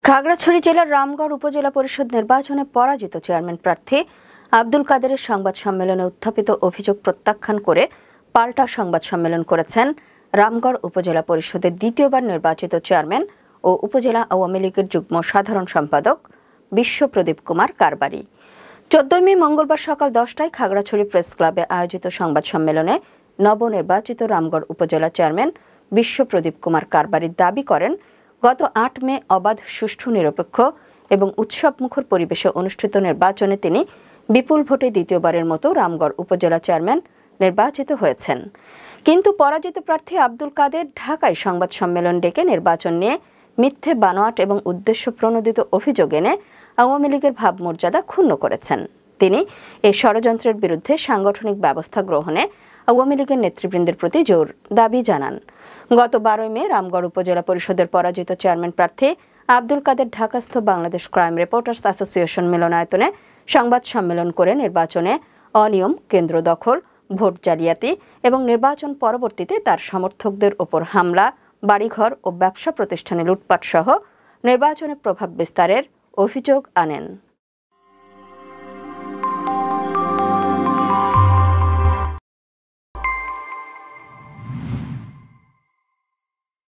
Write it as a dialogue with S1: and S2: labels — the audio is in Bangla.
S1: খাগড়াছড়ি জেলার রামগড় উপজেলা পরিষদ নির্বাচনে পরাজিত চেয়ারম্যান প্রার্থী আব্দুল কাদেরের সংবাদ সম্মেলনে উত্থাপিত অভিযোগ প্রত্যাখ্যান করে পাল্টা সংবাদ সম্মেলন করেছেন রামগড় উপজেলা পরিষদের দ্বিতীয়বার নির্বাচিত চেয়ারম্যান ও উপজেলা আওয়ামী লীগের যুগ্ম সাধারণ সম্পাদক বিশ্বপ্রদীপ কুমার কারবারি। ১৪ মে মঙ্গলবার সকাল ১০টায় খাগড়াছড়ি প্রেস ক্লাবে আয়োজিত সংবাদ সম্মেলনে নবনির্বাচিত রামগড় উপজেলা চেয়ারম্যান বিশ্বপ্রদীপ কুমার কারবারি দাবি করেন, গত ৮ মে অবাধ, সুষ্ঠু, নিরপেক্ষ এবং উৎসবমুখর পরিবেশে অনুষ্ঠিত নির্বাচনে তিনি বিপুল ভোটে দ্বিতীয়বারের মতো রামগড় উপজেলা চেয়ারম্যান নির্বাচিত হয়েছেন। কিন্তু পরাজিত প্রার্থী আব্দুল কাদের ঢাকায় সংবাদ সম্মেলন ডেকে নির্বাচন নিয়ে মিথ্যে, বানোয়াট এবং উদ্দেশ্য প্রণোদিত অভিযোগ এনে আওয়ামী লীগের ভাবমর্যাদা ক্ষুণ্ণ করেছেন। তিনি এই ষড়যন্ত্রের বিরুদ্ধে সাংগঠনিক ব্যবস্থা গ্রহণে আওয়ামী লীগের নেতৃবৃন্দের প্রতি জোর দাবি জানান। গত ১২ মে রামগড় উপজেলা পরিষদের পরাজিত চেয়ারম্যান প্রার্থী আব্দুল কাদের ঢাকাস্থ বাংলাদেশ ক্রাইম রিপোর্টার্স অ্যাসোসিয়েশন মিলনায়তনে সংবাদ সম্মেলন করে নির্বাচনে অনিয়ম, কেন্দ্র দখল, ভোট জালিয়াতি এবং নির্বাচন পরবর্তীতে তার সমর্থকদের ওপর হামলা, বাড়িঘর ও ব্যবসা প্রতিষ্ঠানে লুটপাট সহ নির্বাচনে প্রভাব বিস্তারের অভিযোগ আনেন।